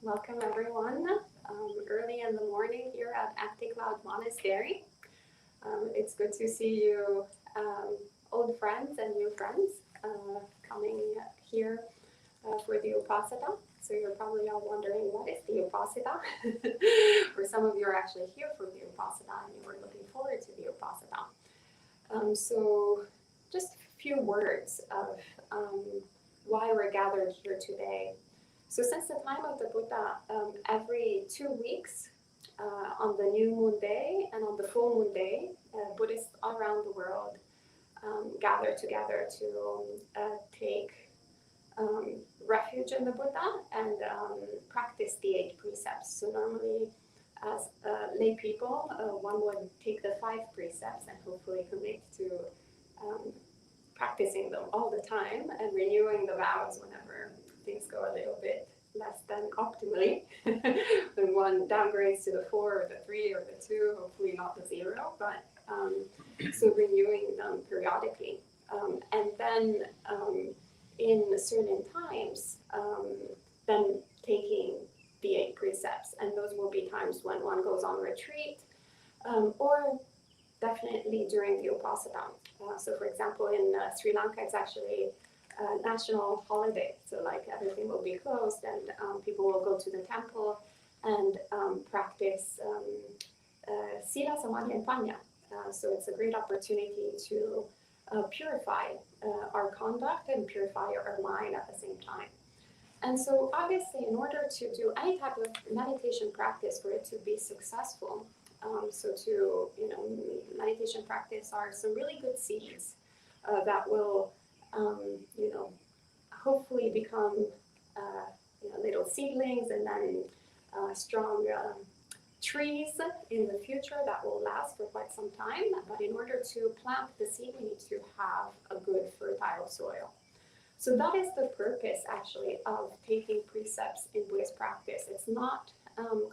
Welcome everyone. Early in the morning here at Empty Cloud Monastery. It's good to see you, old friends and new friends, coming here for the Uposatha. So you're probably all wondering, what is the Uposatha? Or some of you are actually here for the Uposatha and you were looking forward to the Uposatha. So just a few words of why we're gathered here today. So since the time of the Buddha, every 2 weeks, on the new moon day and on the full moon day, Buddhists all around the world gather together to take refuge in the Buddha and practice the 8 precepts. So normally, as lay people, one would take the 5 precepts and hopefully commit to practicing them all the time and renewing the vows whenever things go a little bit less than optimally. When one downgrades to the 4 or the 3 or the 2, hopefully not the 0, but so renewing them periodically. And then in certain times, then taking the 8 precepts. And those will be times when one goes on retreat, or definitely during the Uposatha. So for example, in Sri Lanka, it's actually a national holiday. So like everything will be closed and people will go to the temple and practice Sila, Samadhi, and Panya. So it's a great opportunity to purify our conduct and purify our mind at the same time. And so obviously, in order to do any type of meditation practice for it to be successful, meditation practice are some really good seeds that will, hopefully become, little seedlings and then strong trees in the future that will last for quite some time. But in order to plant the seed, we need to have a good fertile soil. So that is the purpose, actually, of taking precepts in Buddhist practice. It's not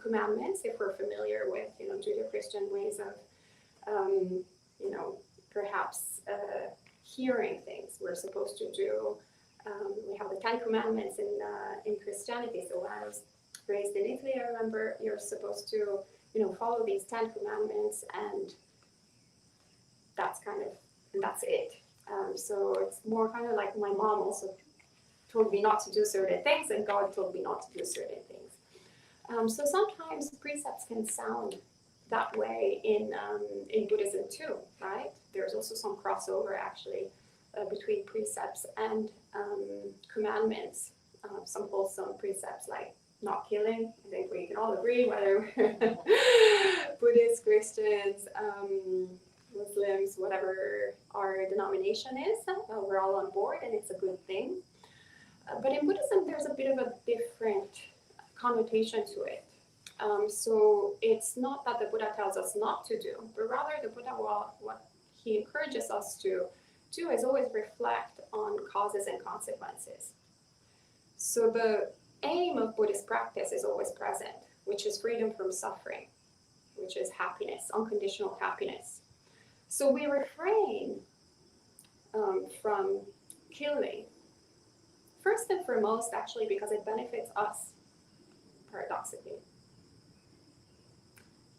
commandments, if we're familiar with, Judeo-Christian ways of, perhaps hearing things we're supposed to do. We have the 10 Commandments in Christianity. So when I was raised in Italy, I remember you're supposed to, follow these 10 Commandments, and that's it. So it's more kind of like my mom also told me not to do certain things, and God told me not to do certain things. So sometimes precepts can sound that way in Buddhism too, right? There's also some crossover actually between precepts and commandments. Some wholesome precepts like not killing. I think we can all agree, whether we're Buddhists, Christians, Muslims, whatever our denomination is, we're all on board, and it's a good thing. But in Buddhism, there's a bit of a different connotation to it. So it's not that the Buddha tells us not to do, but rather the Buddha, what he encourages us to do is always reflect on causes and consequences. So the aim of Buddhist practice is always present, which is freedom from suffering, which is happiness, unconditional happiness. So we refrain from killing, first and foremost, actually, because it benefits us, paradoxically.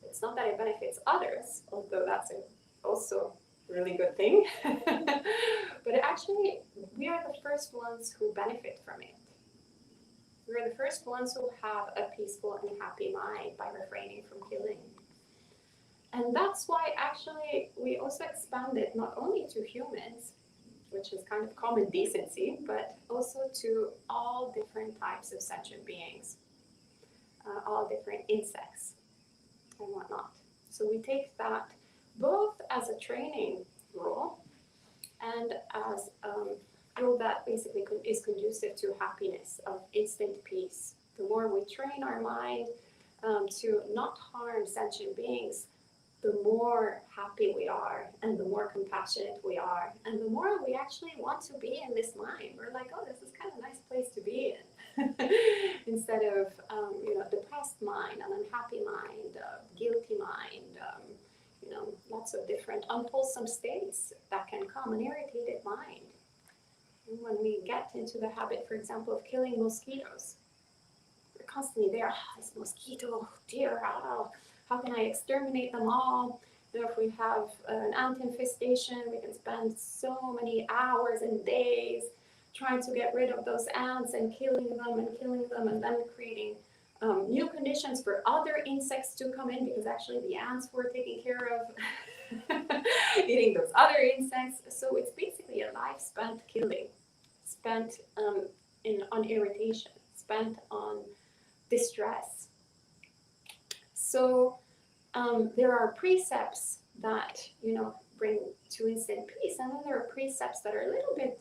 It's not that it benefits others, although that's also a really good thing, but actually, we are the first ones who benefit from it. We're the first ones who have a peaceful and happy mind by refraining from killing. And that's why actually we also expand it not only to humans, which is kind of common decency, but also to all different types of sentient beings, all different insects and whatnot. So we take that both as a training rule and as a rule that basically is conducive to happiness, of instant peace. The more we train our mind to not harm sentient beings, the more happy we are, and the more compassionate we are, and the more we actually want to be in this mind. We're like, oh, this is kind of a nice place to be in, instead of depressed mind, an unhappy mind, guilty mind, lots of different unwholesome states that can come, an irritated mind. And when we get into the habit, for example, of killing mosquitoes, we're constantly there. This mosquito, oh dear, how can I exterminate them all? If we have an ant infestation, we can spend so many hours and days trying to get rid of those ants and killing them, and then creating new conditions for other insects to come in, because actually the ants were taking care of eating those other insects. So it's basically a life spent killing, spent on irritation, spent on distress. So there are precepts that bring to instant peace, and then there are precepts that are a little bit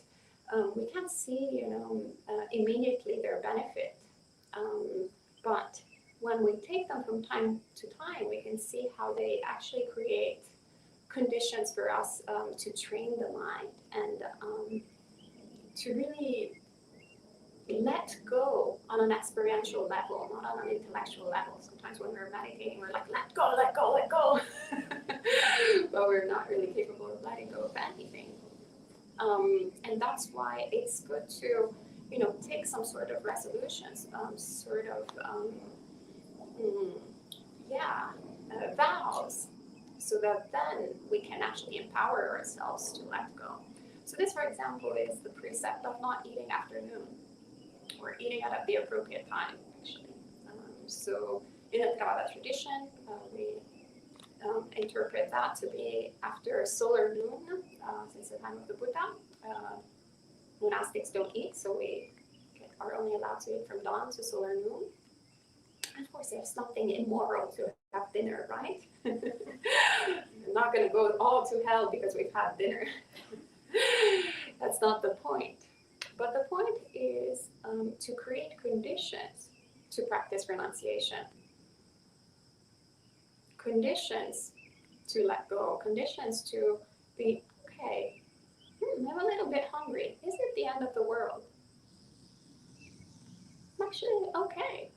we can't see immediately their benefit, but when we take them from time to time, we can see how they actually create conditions for us to train the mind and to really let go on an experiential level, not on an intellectual level. Sometimes when we're meditating, we're like, let go, let go, let go. But we're not really capable of letting go of anything. And that's why it's good to, take some sort of resolutions, vows, so that then we can actually empower ourselves to let go. So this, for example, is the precept of not eating after noon, or eating at the appropriate time, actually. So in the Theravada tradition, we interpret that to be after solar noon, since the time of the Buddha. Monastics don't eat, so we are only allowed to eat from dawn to solar noon. And of course, there's nothing immoral to have dinner, right? We're not going to go all to hell because we've had dinner. That's not the point. But the point is to create conditions to practice renunciation. Conditions to let go. Conditions to be, okay, I'm a little bit hungry. Is it the end of the world? I'm actually okay.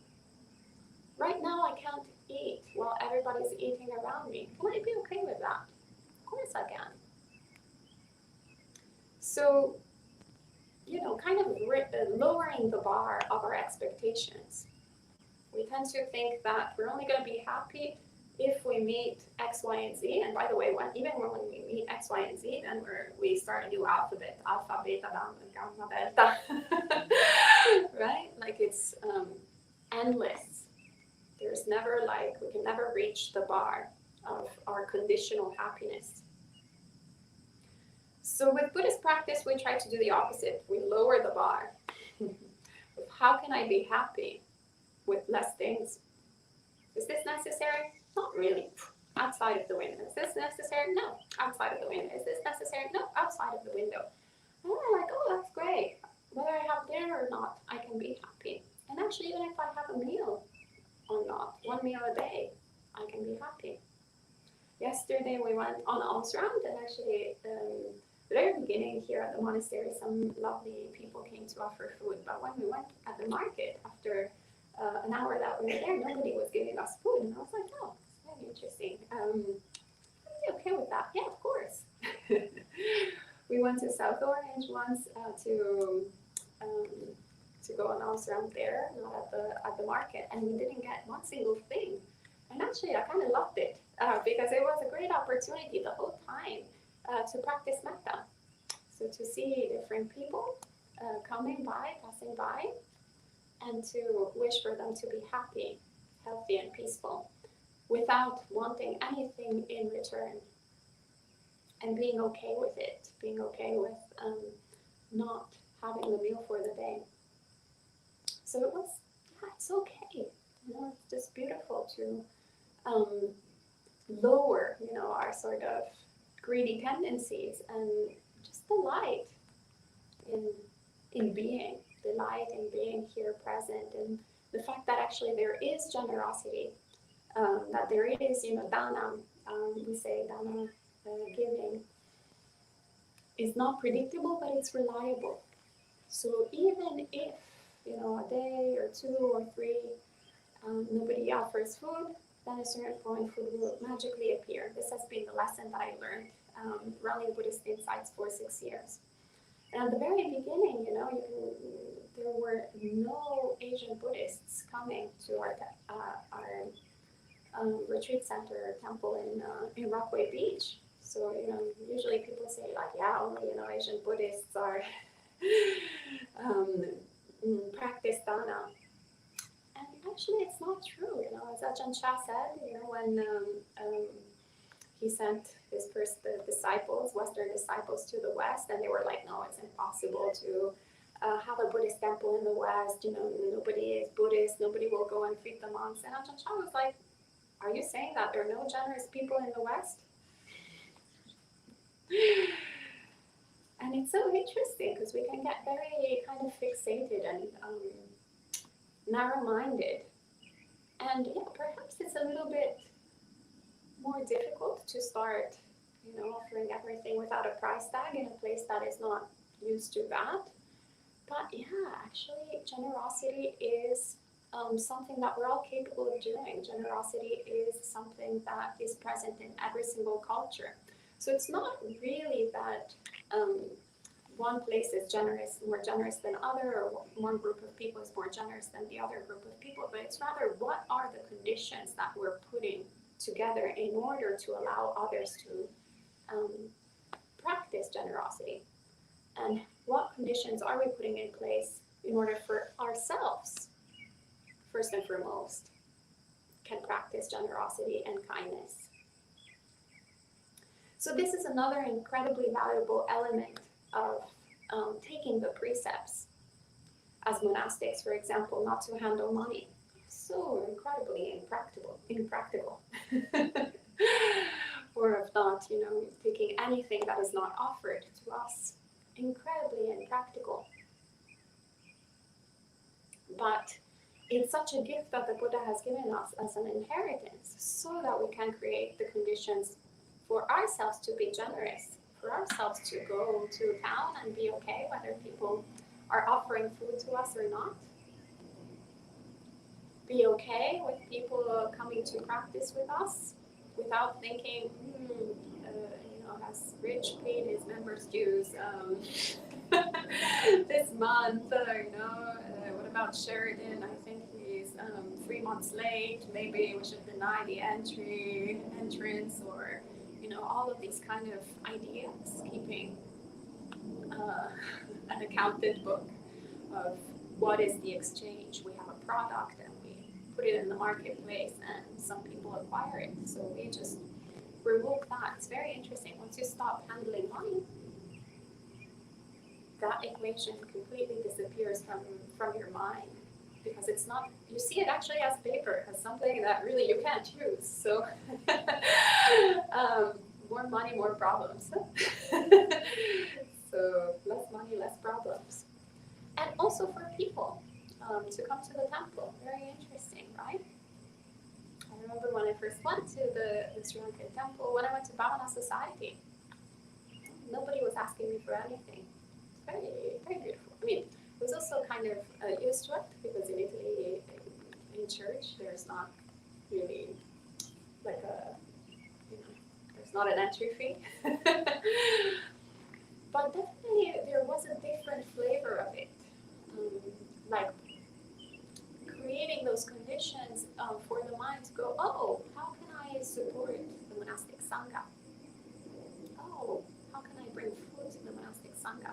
Right now I can't eat while everybody's eating around me. Can I be okay with that? Of course I can. So, kind of lowering the bar of our expectations. We tend to think that we're only going to be happy if we meet X, Y, and Z. And by the way, even when we meet X, Y, and Z, then we start a new alphabet: alpha, beta, gamma, delta. Right? Like it's endless. There's never we can never reach the bar of our conditional happiness. So with Buddhist practice, we try to do the opposite. We lower the bar. How can I be happy with less things? Is this necessary? Not really. Outside of the window. Is this necessary? No. Outside of the window. Is this necessary? No. Outside of the window. And I'm like, oh, that's great. Whether I have dinner or not, I can be happy. And actually, even if I have a meal or not, 1 meal a day, I can be happy. Yesterday, we went on alms round, and actually, the very beginning here at the monastery, some lovely people came to offer food. But when we went at the market, after an hour that we were there, nobody was giving us food. And I was like, oh, it's very interesting. Are you okay with that? Yeah, of course. We went to South Orange once to go on alms round there, not at the market, and we didn't get one single thing. And actually, I kind of loved it because it was a great opportunity the whole time to practice metta. So to see different people coming by, passing by, and to wish for them to be happy, healthy, and peaceful without wanting anything in return, and being okay with it, being okay with not having the meal for the day. So it was, it's okay. It's just beautiful to lower, our sort of greedy tendencies and just delight in being. Delight in being here present, and the fact that actually there is generosity, that there is, dana, we say dana, giving, is not predictable, but it's reliable. So even if, a day or 2 or 3, nobody offers food, then at a certain point food will magically appear. This has been the lesson that I learned running Buddhist Insights for 6 years. And at the very beginning, there were no Asian Buddhists coming to our retreat center or temple in Rockaway Beach. So, usually people say like, yeah, only, Asian Buddhists are um, practice dana. And actually, it's not true. As Ajahn Chah said, when he sent the disciples, Western disciples, to the West, and they were like, no, it's impossible to have a Buddhist temple in the West. Nobody is Buddhist. Nobody will go and feed the monks. And Ajahn Chah was like, are you saying that there are no generous people in the West? And it's so interesting because we can get very kind of fixated and narrow-minded. And yeah, perhaps it's a little bit more difficult to start, offering everything without a price tag in a place that is not used to that. But yeah, actually, generosity is something that we're all capable of doing. Generosity is something that is present in every single culture. So it's not really that one place is more generous than other, or one group of people is more generous than the other group of people, but it's rather what are the conditions that we're putting together in order to allow others to practice generosity. And what conditions are we putting in place in order for ourselves, first and foremost, can practice generosity and kindness. So this is another incredibly valuable element of taking the precepts. As monastics, for example, not to handle money. So incredibly impractical. Or of not, taking anything that is not offered to us. Incredibly impractical. But it's such a gift that the Buddha has given us as an inheritance so that we can create the conditions for ourselves to be generous, for ourselves to go to town and be okay whether people are offering food to us or not. Be okay with people coming to practice with us without thinking, has Rich paid his members' dues this month? What about Sheridan? I think he's 3 months late. Maybe we should deny the entrance, or all of these kind of ideas. Keeping an accounted book of what is the exchange. We have a product and we put it in the marketplace, and some people acquire it. So we just remove that. It's very interesting. Once you stop handling money, that equation completely disappears from your mind, because it's not, you see it actually as paper, as something that really you can't use. So more money, more problems. So less money, less problems. And also for people to come to the temple. Very interesting, right? I remember when I first went to the Sri Lankan temple, when I went to Bhavana Society, nobody was asking me for anything. It's very, very beautiful. I mean, I was also kind of used to it, because in Italy, in church, there's not really like there's not an entry fee. But definitely there was a different flavor of it. Like creating those conditions for the mind to go, oh, how can I support the monastic sangha? Oh, how can I bring food to the monastic sangha?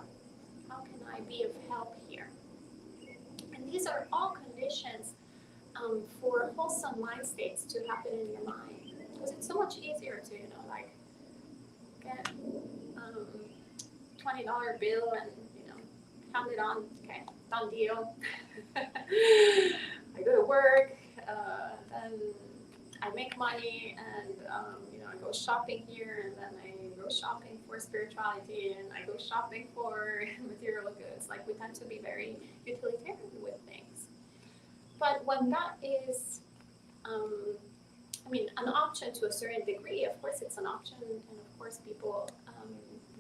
How can I be of help here? And these are all conditions for wholesome mind states to happen in your mind. Because it's so much easier to, get $20 bill and, hand it on, okay, done deal. I go to work, then I make money, and I go shopping here, and then I go shopping for spirituality, and I go shopping for material goods. Like, we tend to be very utilitarian with things. But when that is, an option to a certain degree, of course it's an option, and of course people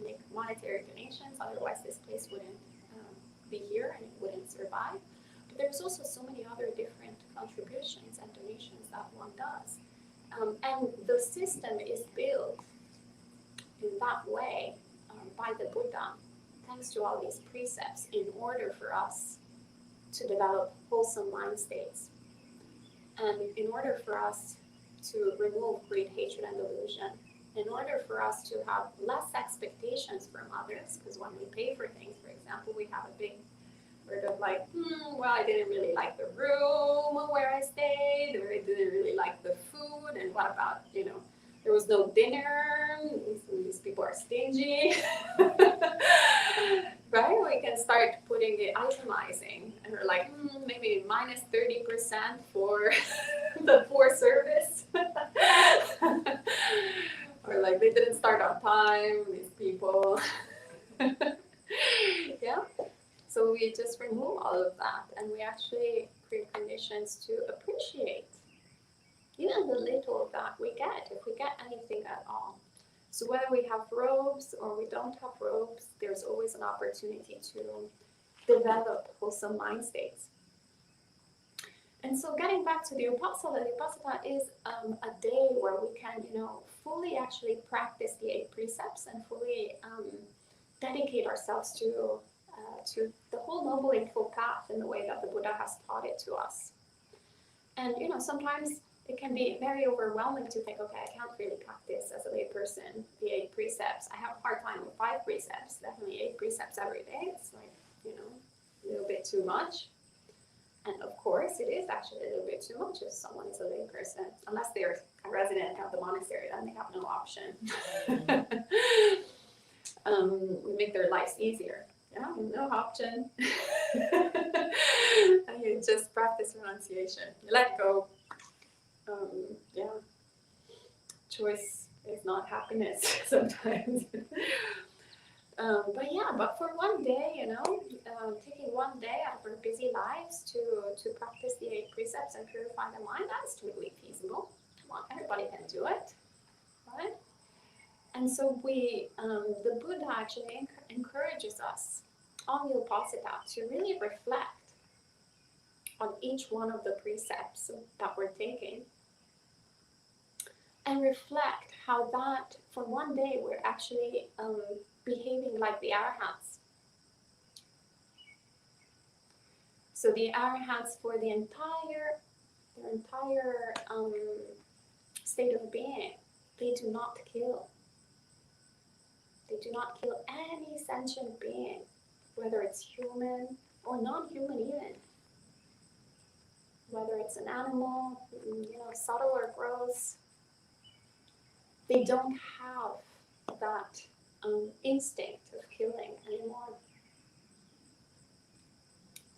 make monetary donations, otherwise this place wouldn't be here and it wouldn't survive. But there's also so many other different contributions and donations that one does. And the system is built in that way by the Buddha. thanks to all these precepts, in order for us to develop wholesome mind states. And in order for us to remove greed, hatred, and delusion, in order for us to have less expectations from others, because when we pay for things, for example, we have a big sort of like, well, I didn't really like the room where I stayed, or I didn't really like the food, and what about, there was no dinner, these people are stingy, right? We can start putting the itemizing, and we're like, maybe minus 30% for the poor service. Or like they didn't start on time, these people. Yeah. So we just remove all of that, and we actually create conditions to appreciate even the little that we get, if we get anything at all. So whether we have robes or we don't have robes, there's always an opportunity to develop wholesome mind states. And so getting back to the Uposatha is a day where we can, fully actually practice the 8 precepts and fully dedicate ourselves to the whole Noble Eightfold Path in the way that the Buddha has taught it to us. And, sometimes it can be very overwhelming to think, okay, I can't really practice as a lay person the 8 precepts. I have a hard time with 5 precepts, definitely 8 precepts every day. It's like, a little bit too much. And of course, it is actually a little bit too much if someone is a lay person, unless they're a resident of the monastery, then they have no option. We make their lives easier. Yeah, no option. And you just practice renunciation. You let go. Choice is not happiness sometimes. But for one day, taking one day out of our busy lives to practice the 8 precepts and purify the mind, that's totally feasible. Come on, everybody can do it, right? And so the Buddha actually encourages us on the Uposatha to really reflect on each one of the precepts that we're taking, and reflect how that, for one day, we're actually behaving like the Arahants. So the Arahants, for their entire state of being, they do not kill. They do not kill any sentient being, whether it's human or non-human even. Whether it's an animal, subtle or gross, they don't have that instinct of killing anymore.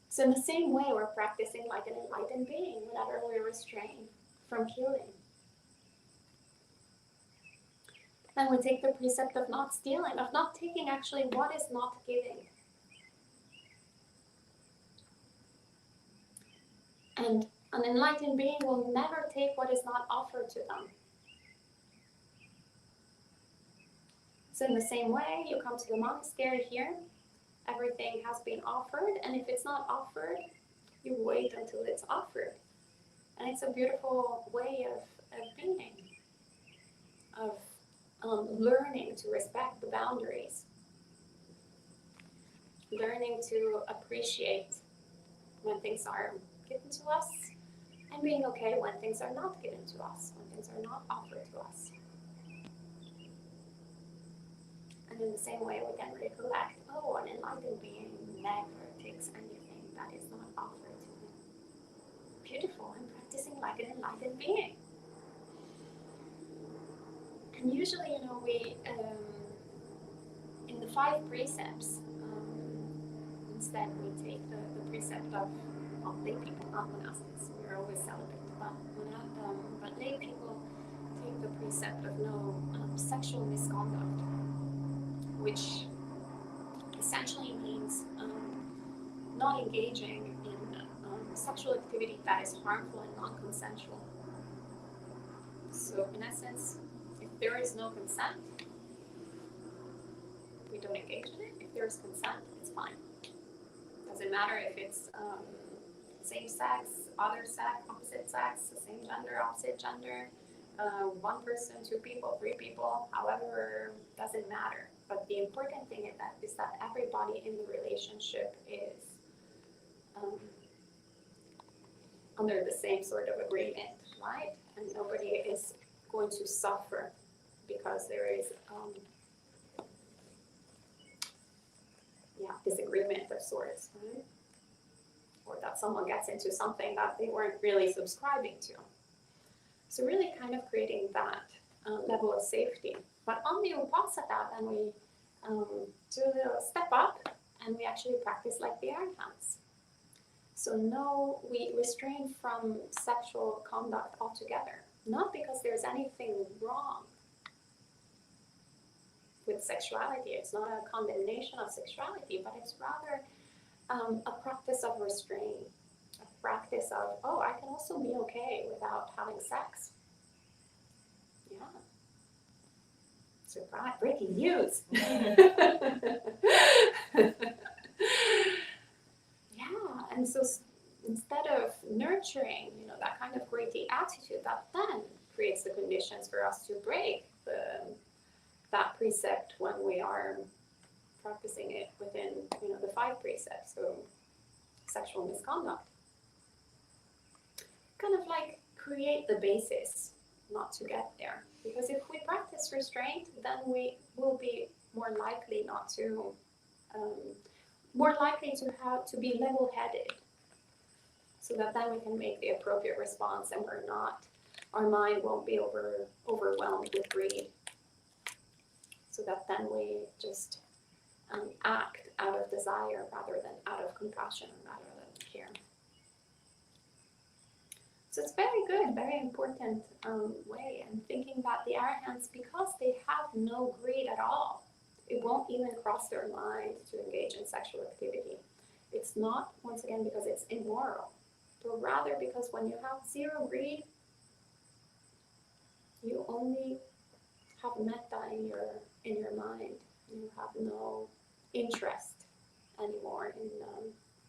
So in the same way, we're practicing like an enlightened being whenever we restrain from killing. Then we take the precept of not stealing, of not taking actually what is not giving. And an enlightened being will never take what is not offered to them. So in the same way, you come to the monastery here, everything has been offered, and if it's not offered, you wait until it's offered. And it's a beautiful way of being, of learning to respect the boundaries, learning to appreciate when things are given to us, and being okay when things are not given to us, when things are not offered to us. And in the same way, we can recollect, an enlightened being never takes anything that is not offered to him. Beautiful, I'm practicing like an enlightened being. And usually, we, in the 5 precepts, instead we take the precept of lay people, not monastics. We're always celibate, but lay people take the precept of no sexual misconduct, which essentially means not engaging in sexual activity that is harmful and non-consensual. So in essence, if there is no consent, we don't engage in it. If there is consent, it's fine. Doesn't matter if it's same sex, other sex, opposite sex, the same gender, opposite gender, 1 person, 2 people, 3 people, however, doesn't matter. But the important thing is that everybody in the relationship is under the same sort of agreement, right? And nobody is going to suffer because there is disagreement of sorts, right? Or that someone gets into something that they weren't really subscribing to. So really kind of creating that level of safety. But on the Uposatha, then we do a little step up and we actually practice like the arahants. So no, we restrain from sexual conduct altogether. Not because there's anything wrong with sexuality. It's not a condemnation of sexuality, but it's rather a practice of restraint. A practice of, oh, I can also be okay without having sex. Yeah. Surprise, breaking news. Yeah, and so instead of nurturing, that kind of grady attitude, that then creates the conditions for us to break that precept when we are practicing it within, the 5 precepts, so sexual misconduct. Kind of like create the basis not to get there. Because if we practice restraint, then we will be more likely to be level-headed, so that then we can make the appropriate response, and our mind won't be overwhelmed with greed. So that then we just act out of desire rather than out of compassion, rather than care. So it's very good, very important way. And thinking that the arahants, because they have no greed at all, it won't even cross their mind to engage in sexual activity. It's not, once again, because it's immoral, but rather because when you have zero greed, you only have metta in your mind. You have no interest anymore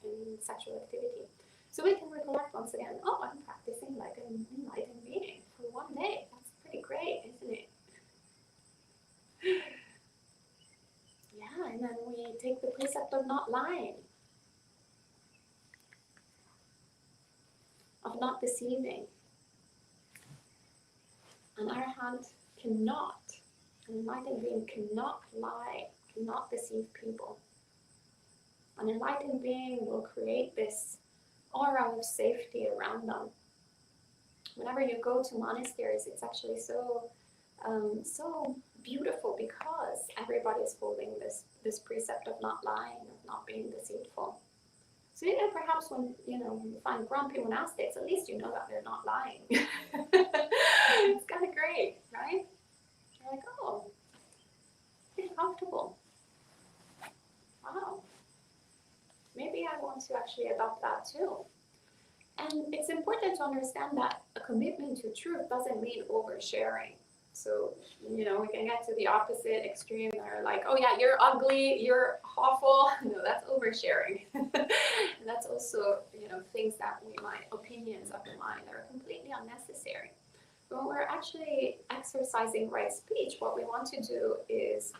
in sexual activity. So we can recollect once again, oh, I'm practicing like an enlightened being for one day. That's pretty great, isn't it? Yeah, and then we take the precept of not lying, of not deceiving. An arahant cannot, an enlightened being cannot lie, cannot deceive people. An enlightened being will create this aura of safety around them. Whenever you go to monasteries, it's actually so beautiful because everybody is holding this precept of not lying, of not being deceitful. So even perhaps when you find grumpy monastics, at least you know that they're not lying. It's kind of great, right? You're like, oh, pretty comfortable. Wow. Maybe I want to actually adopt that too. And it's important to understand that a commitment to truth doesn't mean oversharing. So, we can get to the opposite extreme. They're like, oh yeah, you're ugly, you're awful. No, that's oversharing. And that's also, things that opinions of the mind that are completely unnecessary. But when we're actually exercising right speech, what we want to do is,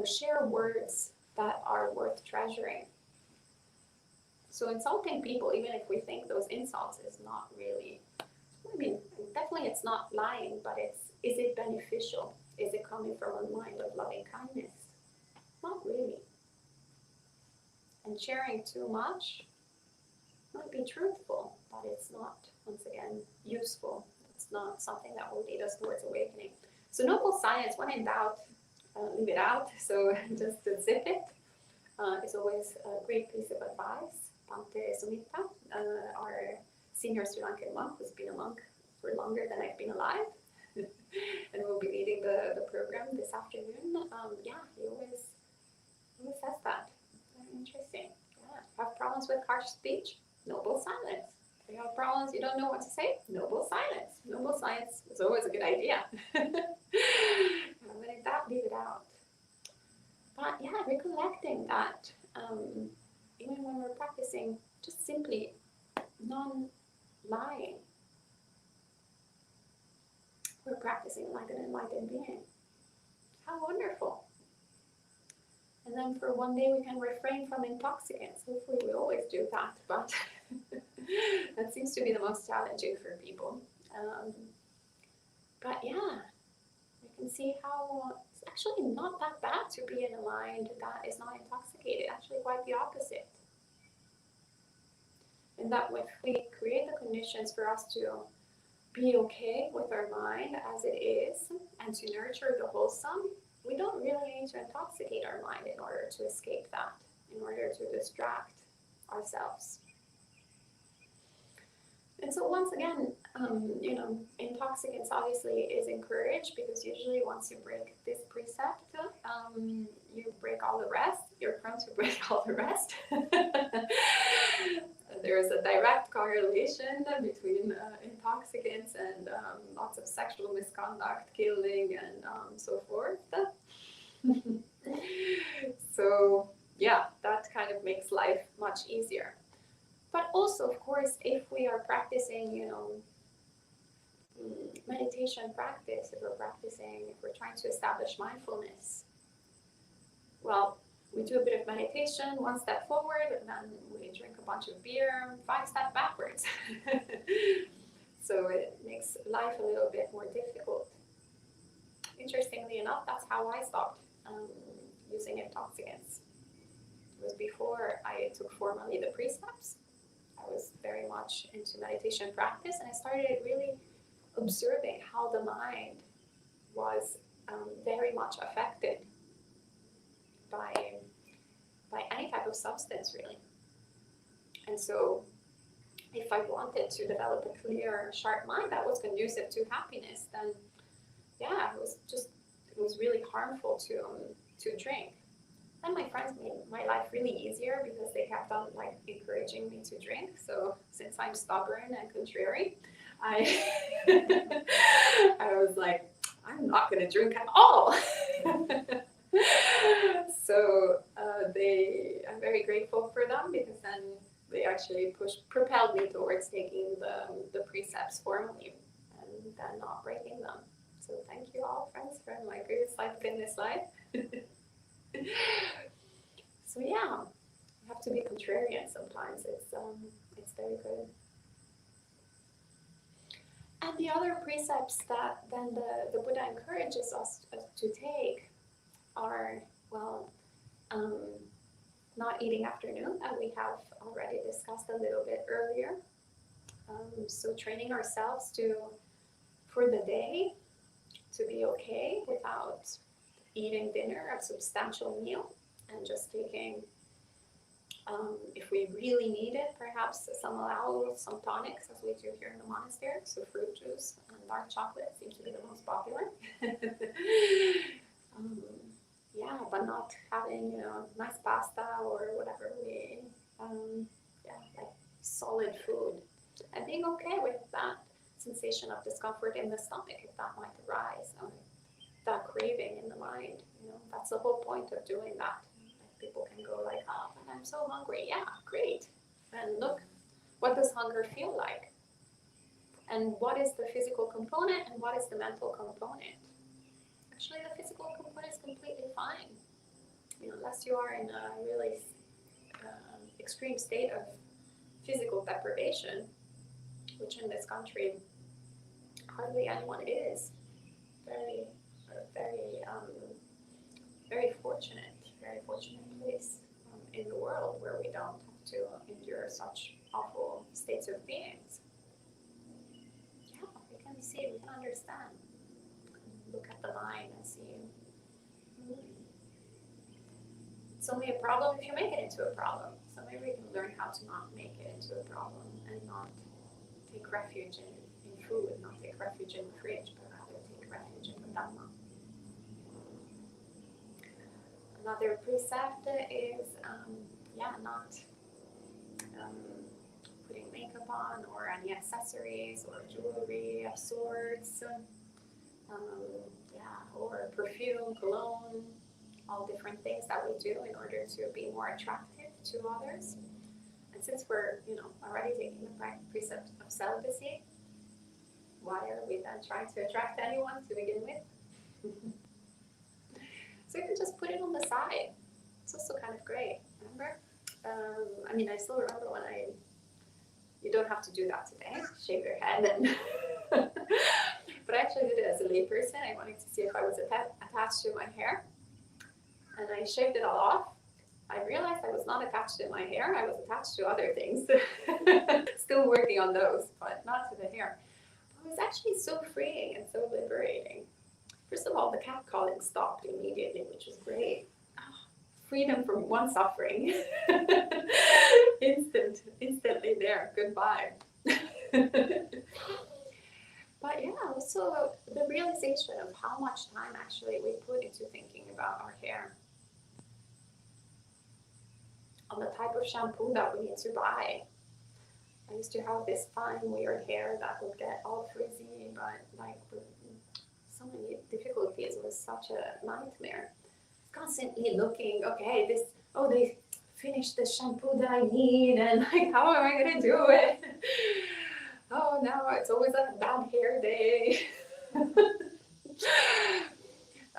share words that are worth treasuring. So insulting people, even if we think those insults is not really, definitely it's not lying, but is it beneficial? Is it coming from a mind of loving kindness? Not really. And sharing too much might be truthful, but it's not, once again, useful. It's not something that will lead us towards awakening. So noble science, when in doubt, leave it out. So just zip it. Is always a great piece of advice. Bhante Sumita, our senior Sri Lankan monk, who's been a monk for longer than I've been alive, and will be leading the program this afternoon. He always says that. Very interesting. Yeah. Have problems with harsh speech? Noble silence. You have problems, you don't know what to say? Noble silence. Noble silence is always a good idea. When in doubt, leave it out. But yeah, recollecting that even when we're practicing just simply non-lying, we're practicing like an enlightened being. How wonderful. then for one day we can refrain from intoxicants. Hopefully we always do that, but that seems to be the most challenging for people. But yeah, you can see how it's actually not that bad to be in a mind that is not intoxicated, actually quite the opposite. And that if we create the conditions for us to be okay with our mind as it is and to nurture the wholesome, we don't really need to intoxicate our mind in order to escape that, in order to distract ourselves. And so once again, intoxicants obviously is encouraged because usually once you break this precept, you break all the rest. You're prone to break all the rest. There is a direct correlation between intoxicants and lots of sexual misconduct, killing, and so forth. So yeah, that kind of makes life much easier. But also, of course, if we are practicing, meditation practice, if we're trying to establish mindfulness, well, we do a bit of meditation, one step forward, and then we drink a bunch of beer, 5 steps backwards. So it makes life a little bit more difficult. Interestingly enough, that's how I stopped using intoxicants. It was before I took formally the precepts. I was very much into meditation practice, and I started really observing how the mind was very much affected by any type of substance, really. And so if I wanted to develop a clear, sharp mind that was conducive to happiness, then yeah, it was really harmful to drink. And my friends made my life really easier because they kept on encouraging me to drink. So since I'm stubborn and contrary, I I was like, I'm not going to drink at all. So I'm very grateful for them because then they actually propelled me towards taking the precepts formally and then not breaking them. So thank you all, friends, from my previous life in this life. So yeah, you have to be contrarian sometimes. It's very good. And the other precepts that then the Buddha encourages us to take are, well, not eating after noon, that we have already discussed a little bit earlier. So training ourselves for the day, to be okay without eating dinner, a substantial meal, and just taking, if we really need it, perhaps some allowable, some tonics, as we do here in the monastery. So fruit juice and dark chocolate seems to be the most popular. Yeah, but not having, nice pasta or whatever we, like solid food. And being okay with that sensation of discomfort in the stomach, if that might arise, that craving in the mind. That's the whole point of doing that. People can go like, oh, but I'm so hungry. Yeah, great. And look, what does hunger feel like? And what is the physical component and what is the mental component? Actually, the physical component is completely fine. Unless you are in a really extreme state of physical deprivation, which in this country hardly anyone is. Very, very fortunate place in the world where we don't have to endure such awful states of beings. Yeah, we can see, we can understand. Look at the mind and see. It's only a problem if you make it into a problem. So maybe we can learn how to not make it into a problem and not take refuge in food, not take refuge in the fridge, but rather take refuge in the Dhamma. Another precept is, not putting makeup on or any accessories or jewelry of sorts, or perfume, cologne, all different things that we do in order to be more attractive to others. And since we're, already taking the precept of celibacy, why are we then trying to attract anyone to begin with? So you can just put it on the side. It's also kind of great, remember? I mean, I still remember when you don't have to do that today, shave your head, and but I actually did it as a layperson. I wanted to see if I was attached to my hair, and I shaved it all off. I realized I was not attached to my hair, I was attached to other things. Still working on those, but not to the hair. It was actually so freeing and so liberating. First of all, the cat calling stopped immediately, which was great. Freedom from one suffering. Instantly there, goodbye. But yeah, also the realization of how much time actually we put into thinking about our hair. On the type of shampoo that we need to buy. I used to have this fine, weird hair that would get all frizzy, but like with so many difficulties, it was such a nightmare. Constantly looking, okay, they finished the shampoo that I need, and like, how am I gonna do it? Oh, now it's always a bad hair day.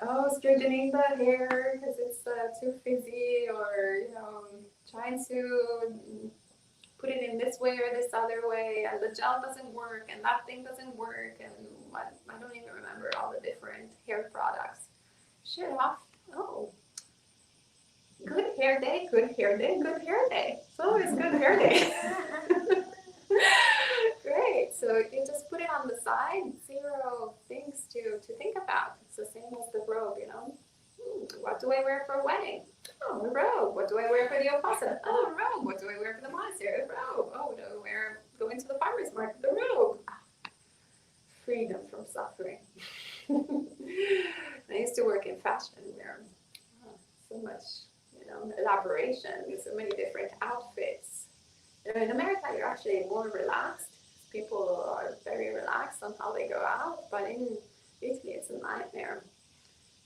Oh, straightening the hair because it's too frizzy, or trying to put it in this way or this other way, and the gel doesn't work, and that thing doesn't work, and I don't even remember all the different hair products. Shut off. Oh, good hair day, good hair day, good hair day. It's always good hair day. Great. So you just put it on the side, zero things to think about. It's the same as the robe, What do I wear for a wedding? Oh, a robe. What do I wear for the Uposatha? Oh, a robe. What do I wear for the monastery? A robe. Oh, what do I wear going to the farmer's market? The robe. Freedom from suffering. I used to work in fashion where so much, elaboration, so many different outfits. In America, you're actually more relaxed. People are very relaxed on how they go out, but in Italy, it's a nightmare.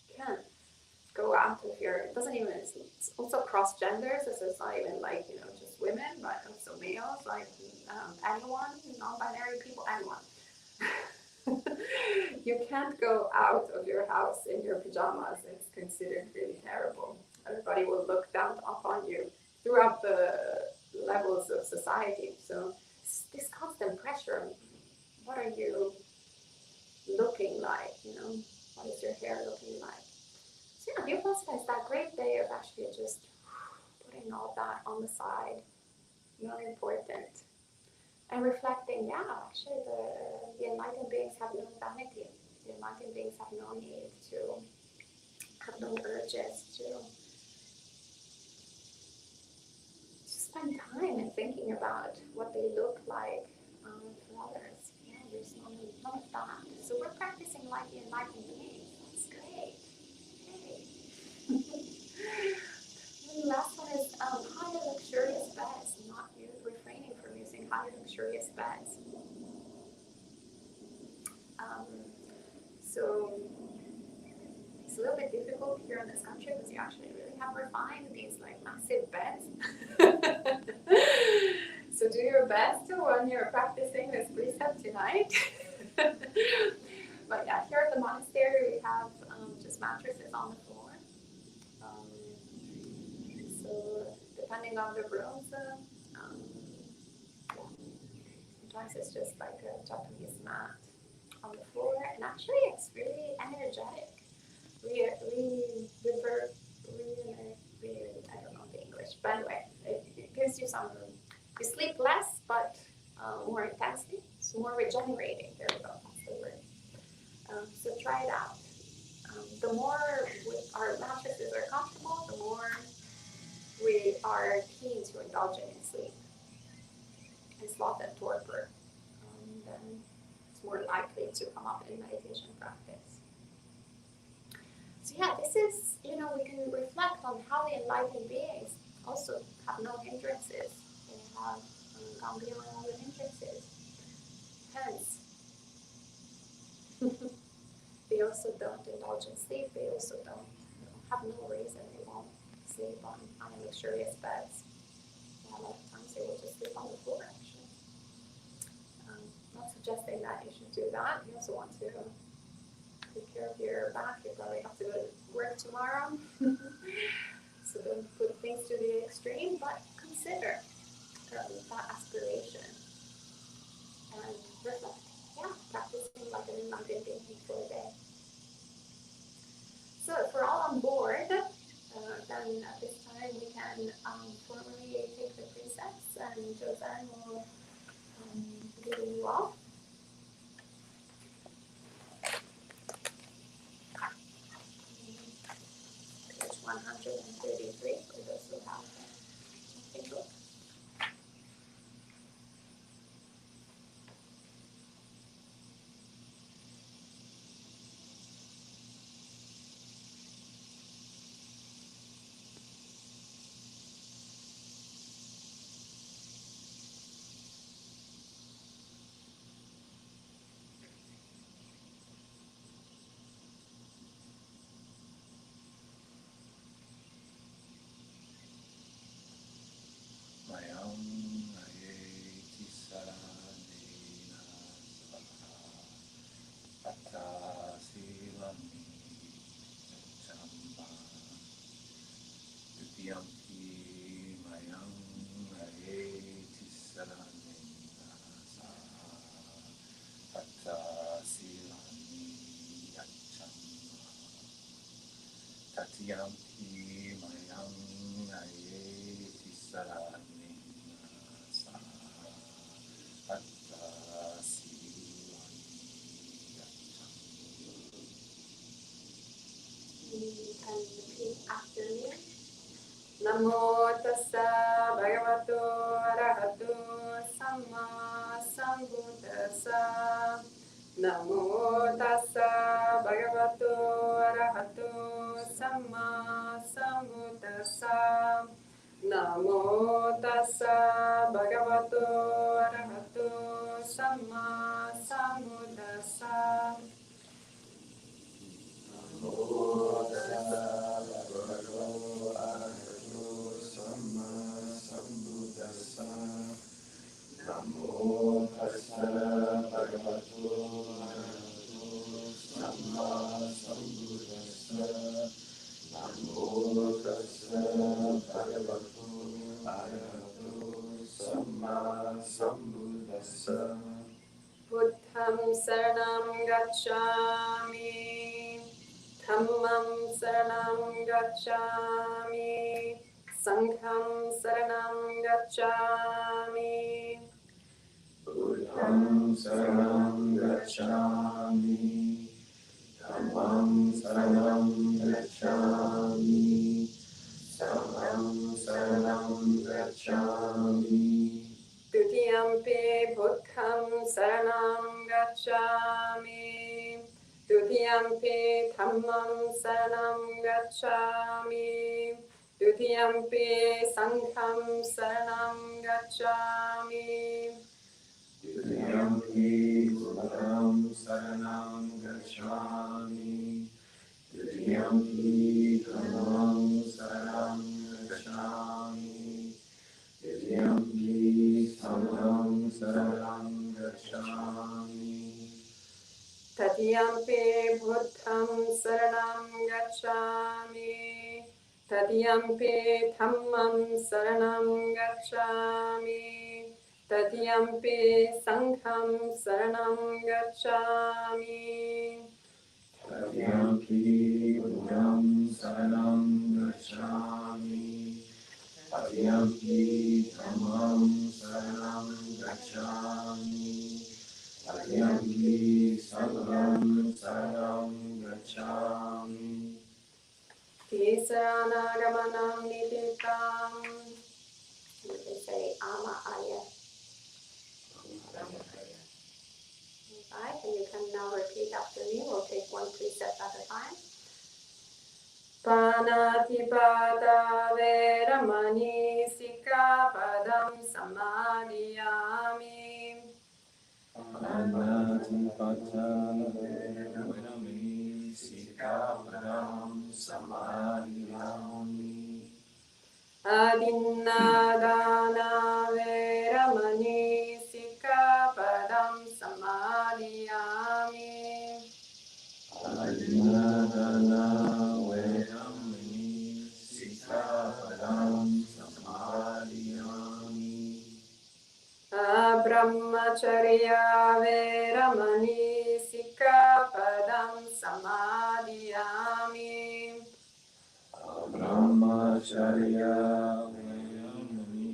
You can't go out if it doesn't even, it's also cross genders, so it's not even like, just women, but also males, like anyone, non-binary people, anyone. You can't go out of your house in your pajamas. It's considered really terrible. Everybody will look down upon you throughout the levels of society. So this constant pressure, what are you looking like? What is your hair looking like? So yeah, Uposatha is that great day of actually just putting all that on the side, not important. And reflecting, actually the enlightened beings have no vanity. The enlightened beings have no need to, have no urges to spend time in thinking about what they look like for others. Yeah, there's none of that. So we're practicing like the enlightened beings. That's great. Hey. The last one is higher luxurious beds, not refraining from using higher luxurious beds. So it's a little bit difficult here in this country because you actually really have refined these like massive beds. So do your best when you're practicing this precept tonight. But yeah, here at the monastery we have just mattresses on the floor. So depending on the rooms, sometimes it's just like a Japanese mat on the floor, and actually it's really energetic. I don't know the English, but anyway, it gives you some, you sleep less, but more intensely. It's more regenerating. There we go, that's the word. So try it out. The more our mattresses are comfortable, the more we are keen to indulge in sleep. And sloth and torpor, then it's more likely to come up in meditation practice. So yeah, this is, we can reflect on how the enlightened beings also have no hindrances. They have gone beyond all the hindrances. Hence, they also don't indulge in sleep. They also don't have no reason they won't sleep on luxurious beds. A lot of times they will just sleep on the floor, actually. Not suggesting that you should do that. You also want to take care of your back. You probably have to go to work tomorrow. So don't put 133 for those who have a book. Tatiyampi mayang ayeti saranena sa atta You can repeat after me. Namo tassa bhagavato arahato samma sambuddhassa. Namo tassa bhagavato arahato samma sambuddhassa. Namo tassa bhagavato arahato samma sambuddhassa. Namo tassa bhagavato arahato samma sambuddhassa. Namo tassa bhagavato arahato samma sambuddhassa. Namo tassa bhagavato arahato samma sambuddhassa. Buddham saranam gacchami, Dhammam saranam gacchami, Sangham saranam gacchami. Buddham saranam gacchami, Dhammam saranam gacchami, Sangham saranam gacchami. Dutiyampi Buddham saranam gacchami, Dutiyampi Dhammam saranam gacchami, Dutiyampi Sangham saranam gacchami. Dutiyampi Buddham saranam gacchami, Dutiyampi Dhammam saranam gacchami, Dutiyampi Sangham saranam gacchami. Tatiyampi Buddham saranam gacchami, Tatiyampi Dhammam saranam gacchami, Tatiyampi Sangham saranam gacchami. Tatiyampi Buddham saranam gacchami, Tatiyampi Dhammam saranam gacchami, Tatiyampi Sangham saranam gacchami. Tisaranaagamanam nidikam. You can say ama aya. Right, and you can now repeat after me. We'll take one precept at a time. Panatipada veramani sikkhapadam samadhiyami. Panatipata veramani sikkhapadam samadhiyami. Adinnadana veramani sikkhapadam samadhiyami. Adinadana veramani sikkhapadam samadhiyami. Brahmacharya veramani sikkhapadam samadhiyami. Brahmacharya veramani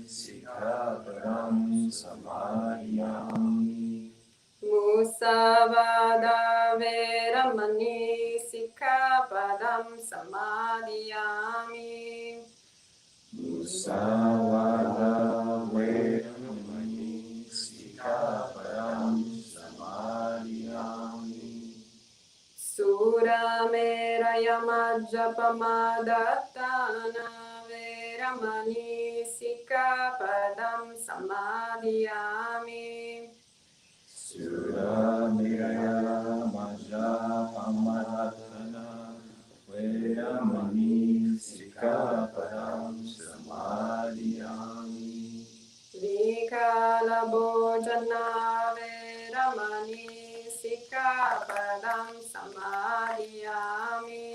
sikkhapadam samadhiyami. Musavada veramani sikkhapadam padam samadhiyami. Musavada vedamani sikkhapadam samadhiyami. Surameraya majjapamadatthana veramani sikkhapadam samadhiyami. Suramiraya majjapamadatthana vedamani sikkhapadam samadhiyami. Vikalabhojana veramani sikkhapadam samadhiyami.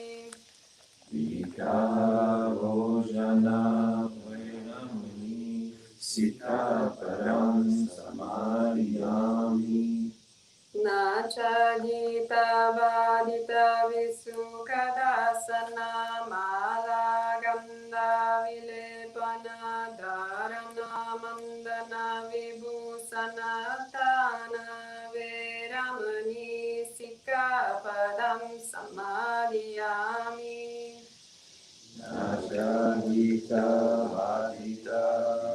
Vikalabhojana vedamani sikkhapadam samadhiyami. Nacha gita vadita visukadasana mala gandha vilepana dharana mandana vibhusanatana veramani sikkhapadam samadhiyami. Najagita vadita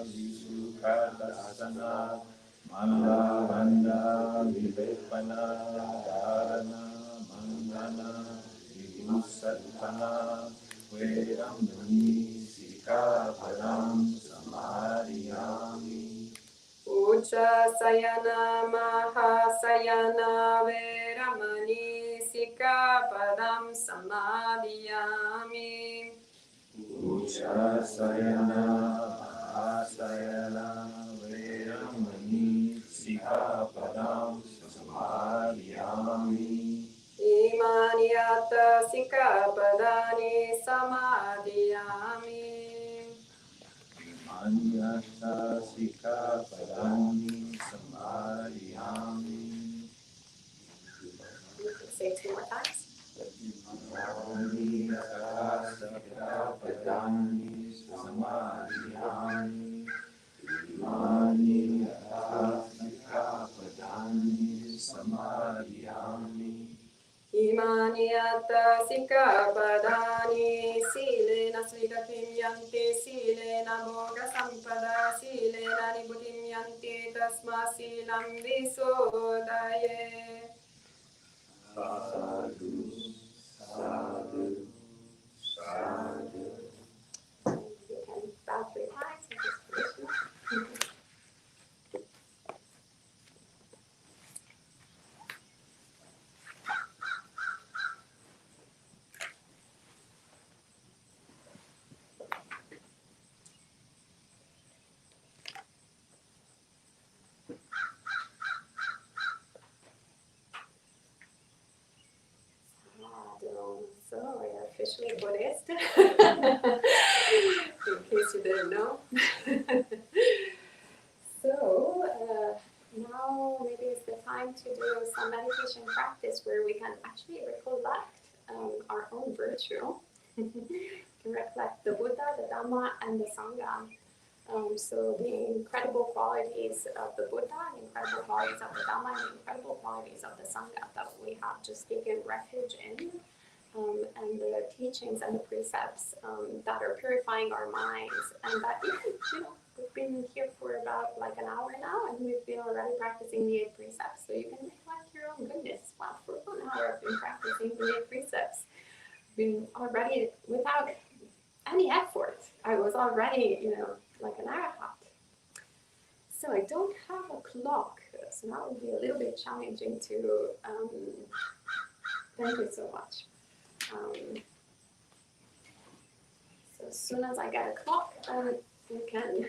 visukadasana mandavanda vilepana dharana mandana vibhusattana vedamani sikkhapadam samadhiyami. Ucha sayana mahasayana veramani sikkhapadam samadhiyami. Uccasayana mahasayana vedamani sikkhapadam samadhiyami. Imani atta sikkhapadani samadhiyami. Manyata sikkhapadani samadhiyami. You can say 2 more times. Manyata sikkhapadani samadhiyami. Manyata sikkhapadani samadhiyami. Imani atta sikkhapadani silena svigatim yanti silena moga sampada silena nibutim yanti tasma silam visodaye. Sadhu, sadhu, sadhu. You can bow 3 times and just listen. So we're officially Buddhist, in case you didn't know. So now maybe it's the time to do some meditation practice where we can actually recollect our own virtue. We can recollect the Buddha, the Dhamma, and the Sangha. So the incredible qualities of the Buddha, the incredible qualities of the Dhamma, and the incredible qualities of the Sangha that we have just taken refuge in. And the teachings and the precepts that are purifying our minds, and that we've been here for about like an hour now, and we've been already practicing the 8 precepts. So you can reflect your own goodness. Wow, for 1 hour I've been practicing the 8 precepts. Been already without any effort. I was already, like an arahat. So I don't have a clock, so that would be a little bit challenging to. Thank you so much. So as soon as I get a clock, we can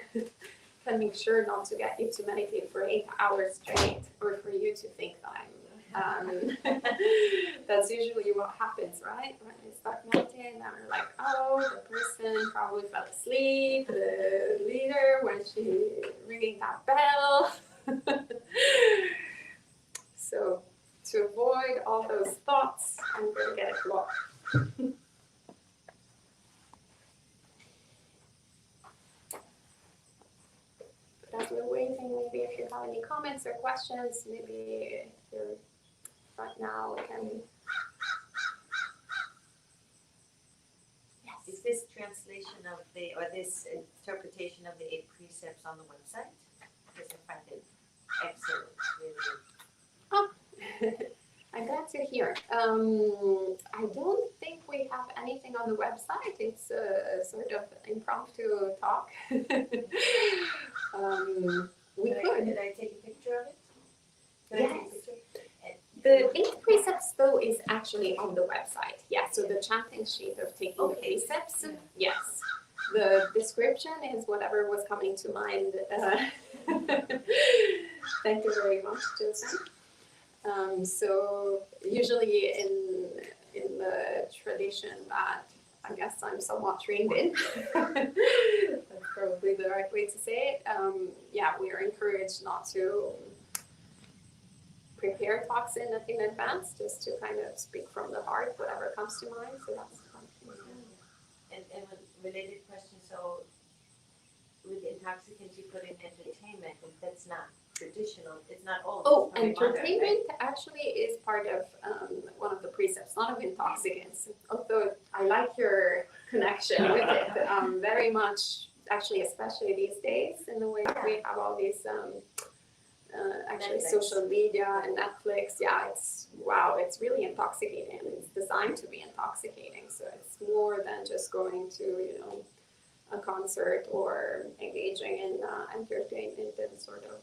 make sure not to get you to meditate for 8 hours straight, or for you to think that I'm. That's usually what happens, right? When we start meditating, then we're like, oh, the person probably fell asleep, the leader when she ringing that bell. So to avoid all those thoughts, I'm going to get a clock. But as we're waiting, maybe if you have any comments or questions, maybe if you're right now, we can this translation of this interpretation of the 8 precepts on the website? Because I find it excellent, really. Oh, I'm glad to hear. I don't think we have anything on the website. It's a sort of impromptu talk. We could. Did I take a picture of it? Yes. The 8 precepts, though, is actually on the website. Yeah, so the chanting sheet of taking the precepts, yes. The description is whatever was coming to mind. Thank you very much, Joseph. So usually in the tradition that I guess I'm somewhat trained in, that's probably the right way to say it. Yeah, we are encouraged not to prepare talks in advance, just to kind of speak from the heart, whatever comes to mind. So that's fun. And a related question, so with intoxicants you put in entertainment, and that's not traditional, it's not all. Oh, modern, entertainment right? actually is part of one of the precepts, not of intoxicants. Although I like your connection with it very much, actually, especially these days, in the way that we have all these actually Netflix. social media and Netflix. Yeah, it's really intoxicating. It's designed to be intoxicating, so it's more than just going to a concert or engaging in entertainment and sort of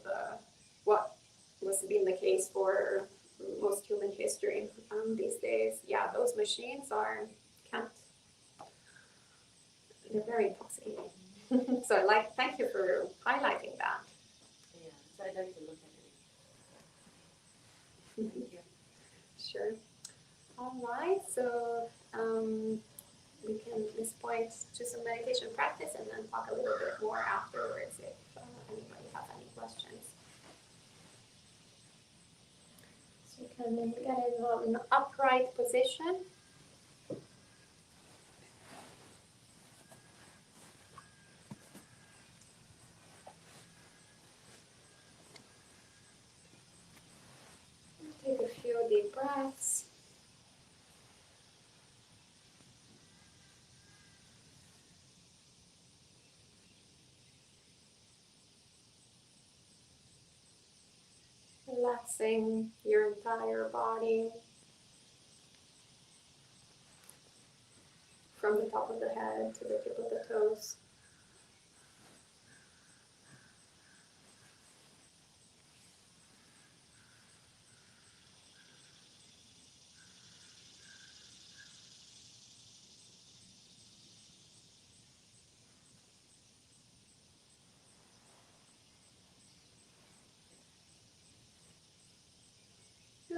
what was being the case for most human history these days. Yeah, those machines they're very intoxicating. So thank you for highlighting that. Yeah, so I'd like to look at it. Thank you. Sure. All right, so we can at this point do some meditation practice and then talk a little bit more afterwards if anybody has any questions. So you can get in an upright position. Take a few deep breaths. Relaxing your entire body from the top of the head to the tip of the toes.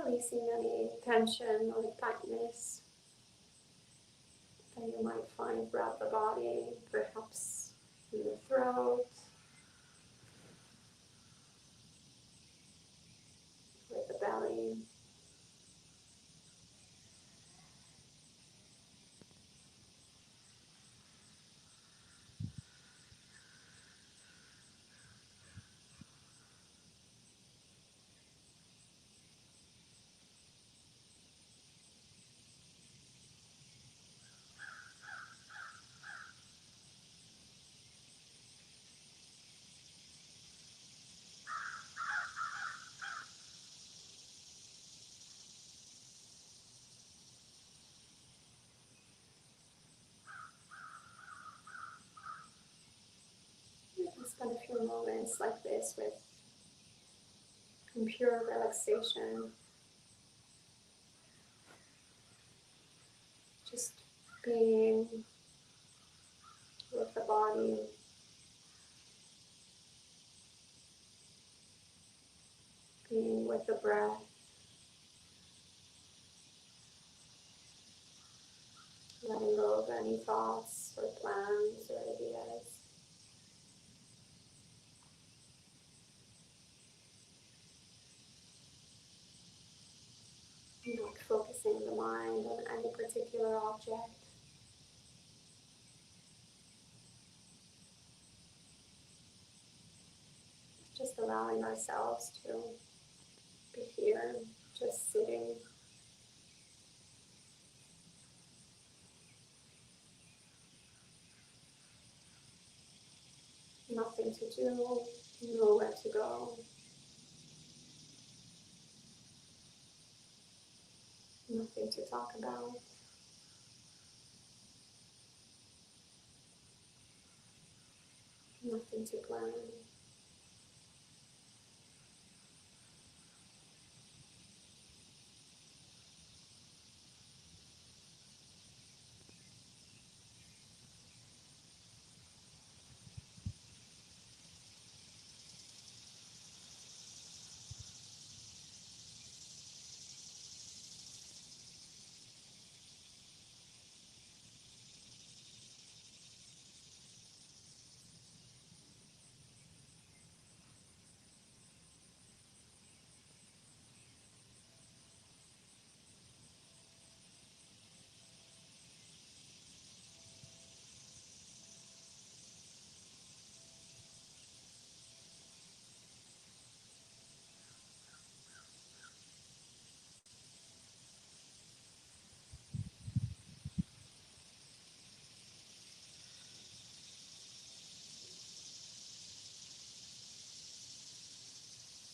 Releasing any tension or tightness that you might find throughout the body, perhaps in the throat, with the belly. You can spend a few moments like this with pure relaxation, just being with the body, being with the breath, letting go of any thoughts or plans or ideas. Not focusing the mind on any particular object. Just allowing ourselves to be here, just sitting. nothing to do, nowhere to go, nothing to talk about. Nothing to plan.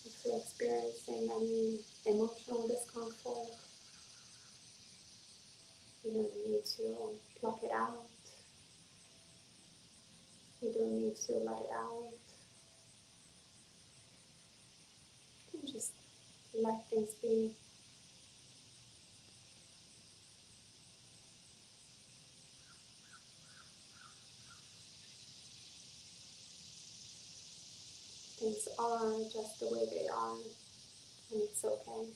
If you're experiencing any emotional discomfort, you don't need to block it out. You don't need to let it out. You can just let things be. Things are just the way they are, and it's okay.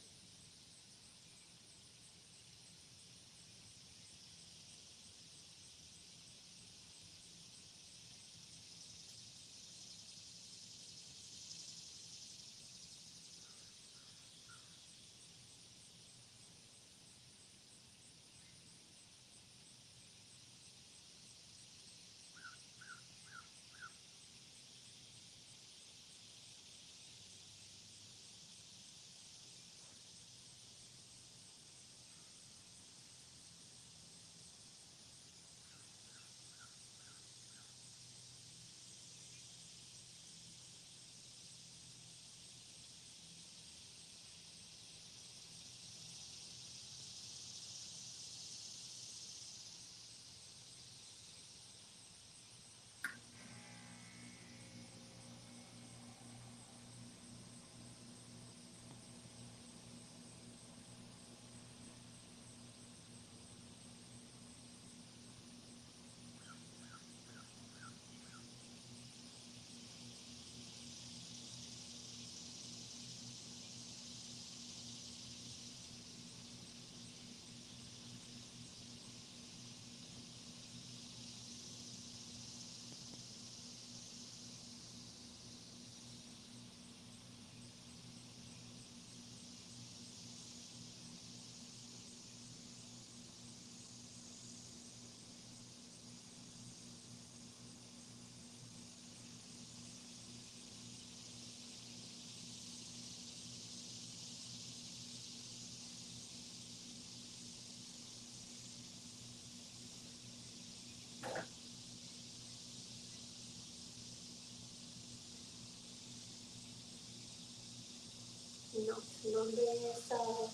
Not numbing yourself,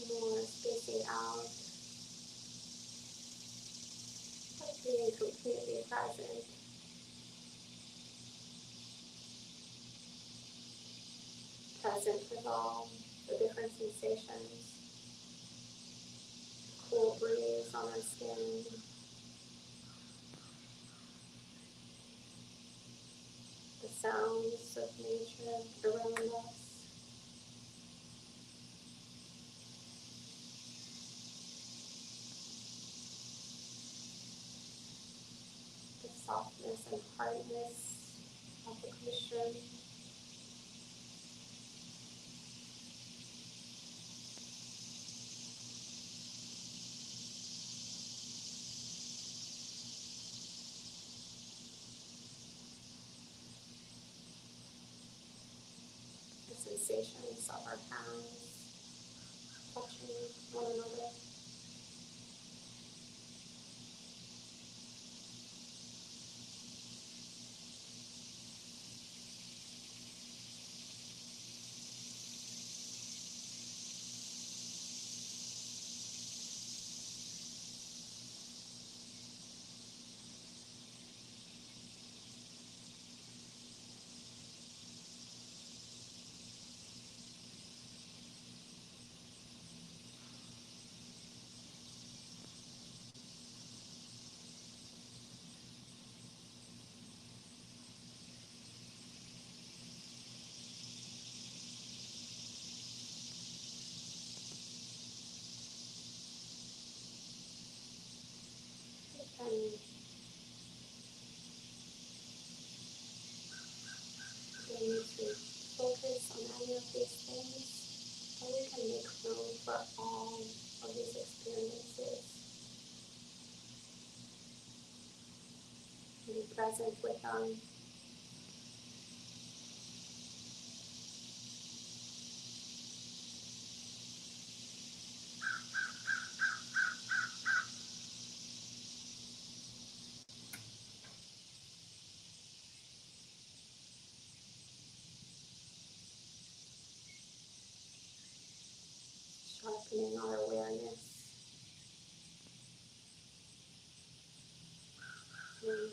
more spacing out, but being completely present. Present with all the different sensations, cool breeze on our skin, the sounds of nature around us. The softness and hardness of the cushion. The sensations of our hands touching one another. And don't need to focus on any of these things, but we can make room for all of these experiences. Be present with them. Sharpening our awareness and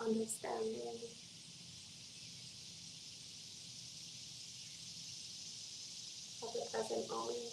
understanding of the present moment.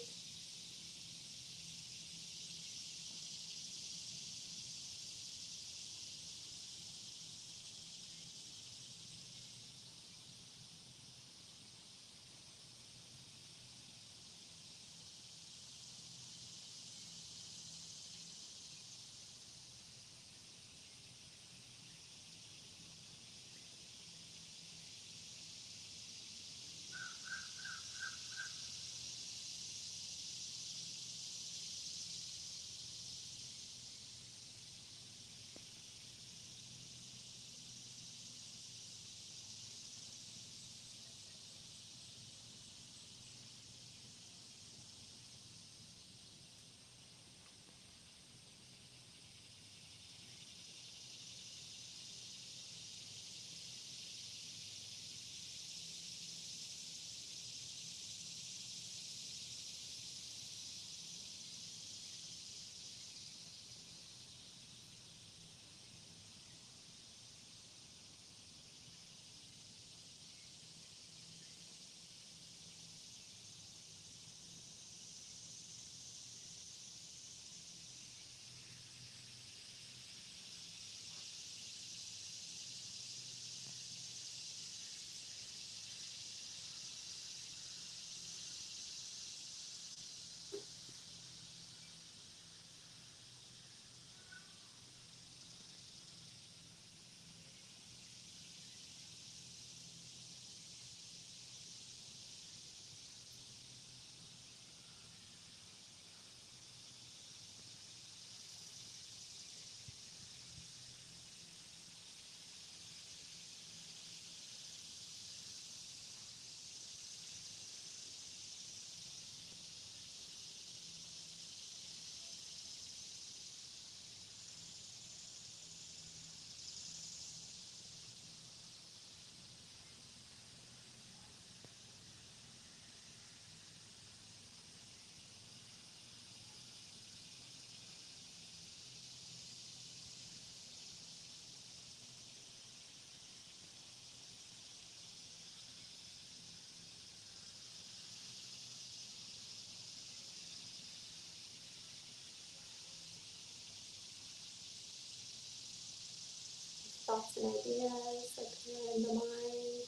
Thoughts and ideas appear in the mind.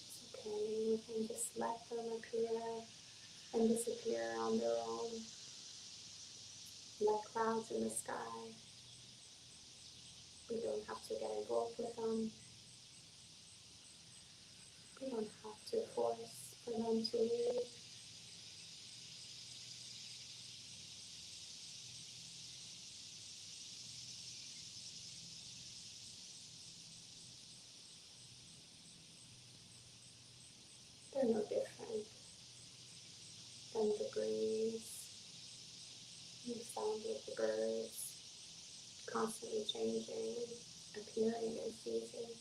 It's okay, we can just let them appear and disappear on their own, like clouds in the sky. We don't have to get involved with them. We don't have to force for them to leave. They're no different than the breeze, the sound of the birds, constantly changing, appearing and ceasing.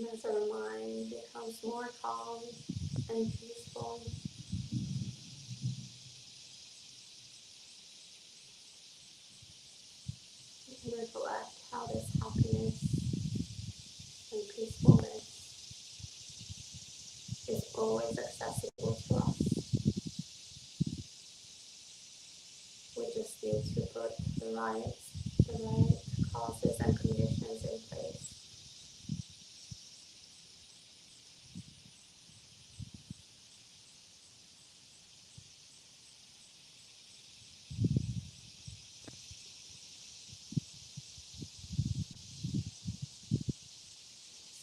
And as our mind becomes more calm and peaceful, we can reflect how this happiness and peacefulness is always accessible to us. We just need to put the right causes and conditions in place.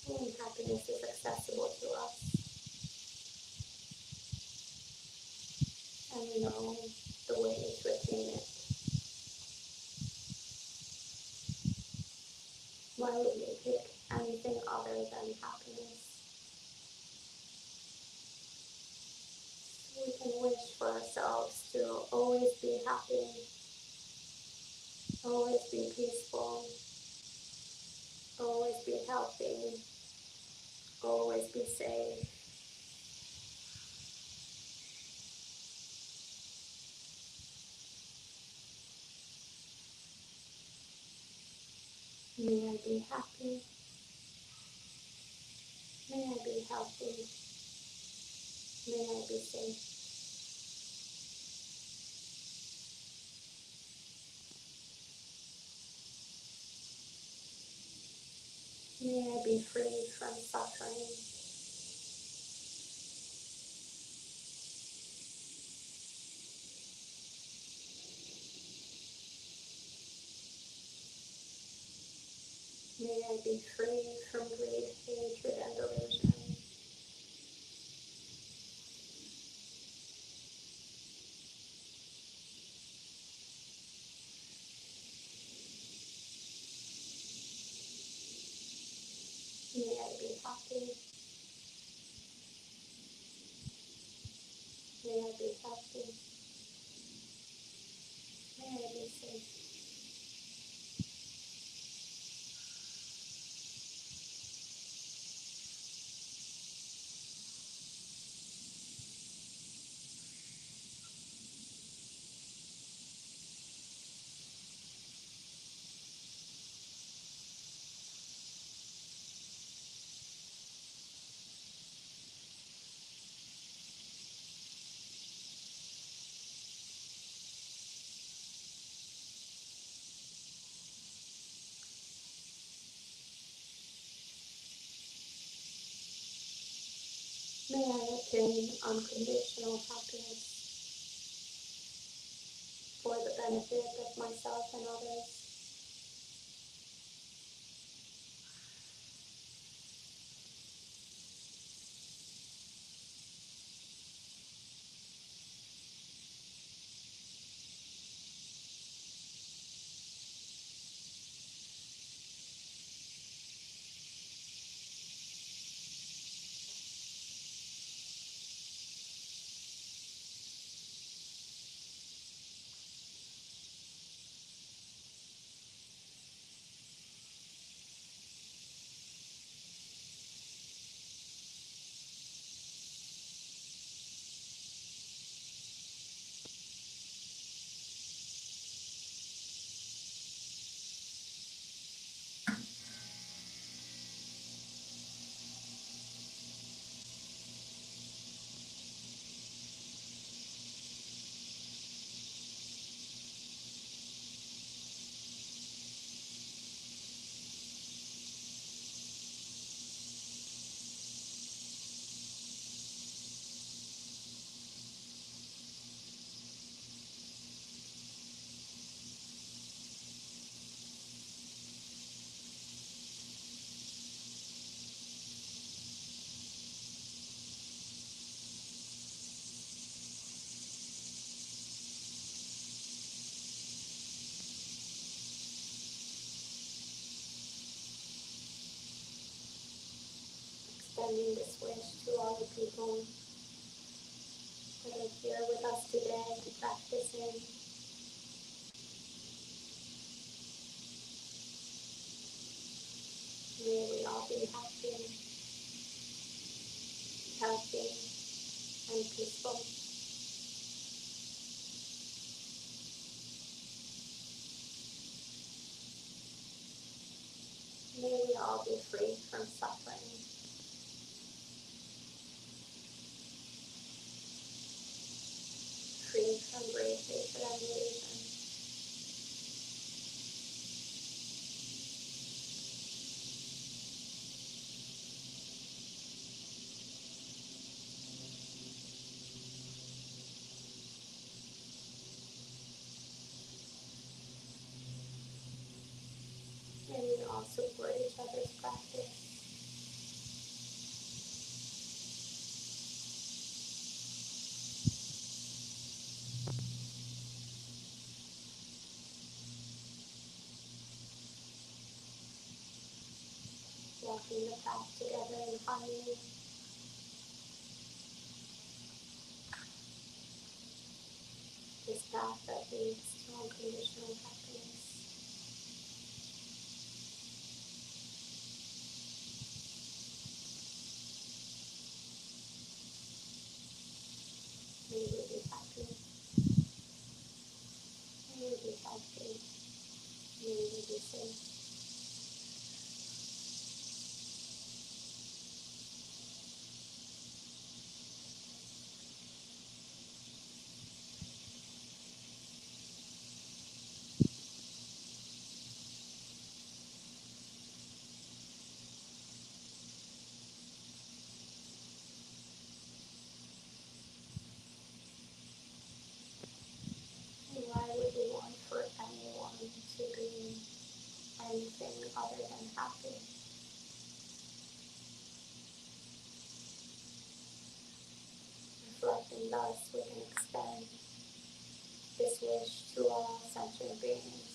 So when happiness is accessible to us, and we know the way to attain it, why would we pick anything other than happiness? We can wish for ourselves to always be happy, always be peaceful, always be healthy, always be safe. May I be happy. May I be healthy. May I be safe. May I be free from suffering. May I be free from greed, hatred, and delusion. May I be happy. May I be healthy. May I be safe. May I attain unconditional happiness for the benefit of myself and others. Extending this wish to all the people that are here with us today, practicing. May we all be happy. healthy, and peaceful. May we all be free from suffering. Free from greed, hatred, and illusion. May we all support each other's practice. Walking the path together in harmony. This path that leads to unconditional happiness. May we be happy. May we be healthy. May we be safe. And why would we want for anyone to be anything other than happy? Reflecting thus, we can extend this wish to all sentient beings.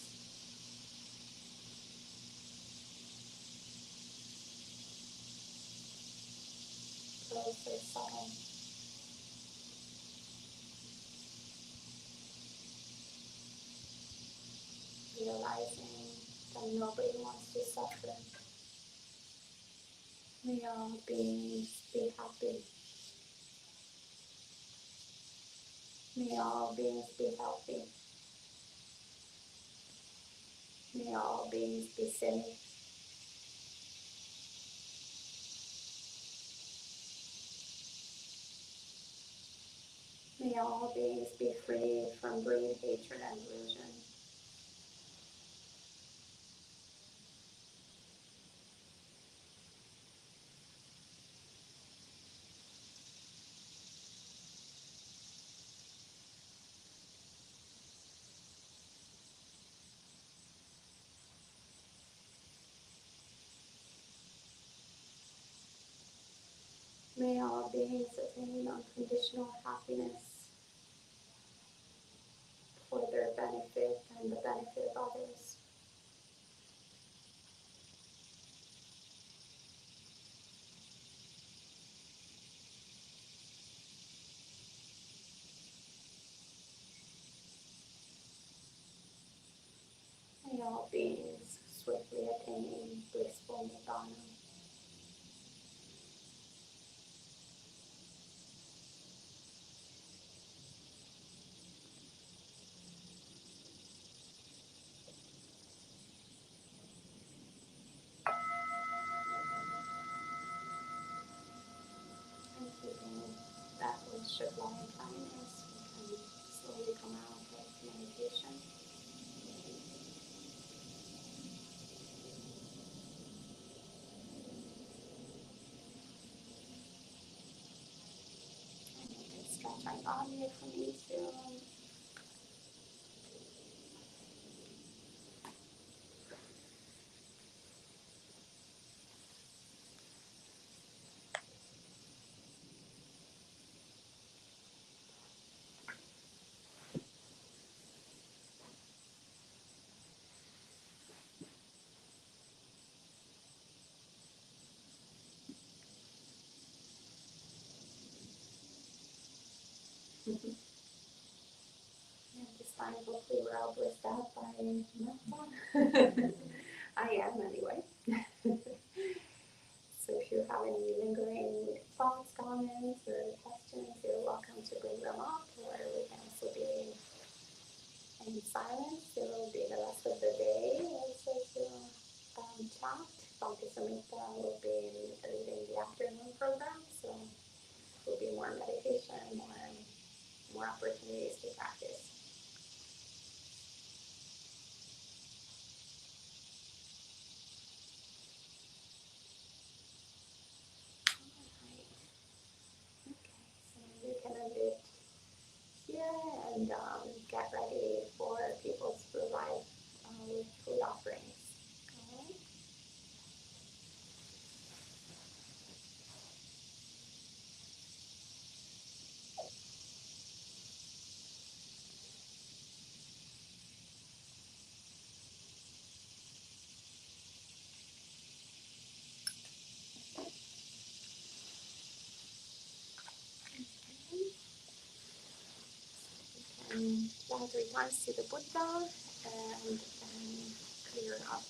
Close or subtle. Realizing that nobody wants to suffer. May all beings be happy. May all beings be healthy. May all beings be safe. May all beings be free from greed, hatred, and illusion. May all beings attain unconditional happiness for their benefit and the benefit of others. May all beings swiftly attain blissful nirvana. And keeping that wish of loving kindness, we can slowly come out of meditation. And we can stretch our body if we need to. And this time, hopefully, we're all blissed out by metta. I am, anyway. So if you have any lingering thoughts, comments, or questions, you're welcome to bring them up, or we can also be in silence. It will be the rest of the day also to chat. Dr. Samita will be leading the afternoon program, so it will be more meditation, more opportunities to practice. Okay, so you can end it here and get ready for people to provide with food offerings. Okay. And bow 3 times to the Buddha and then clear up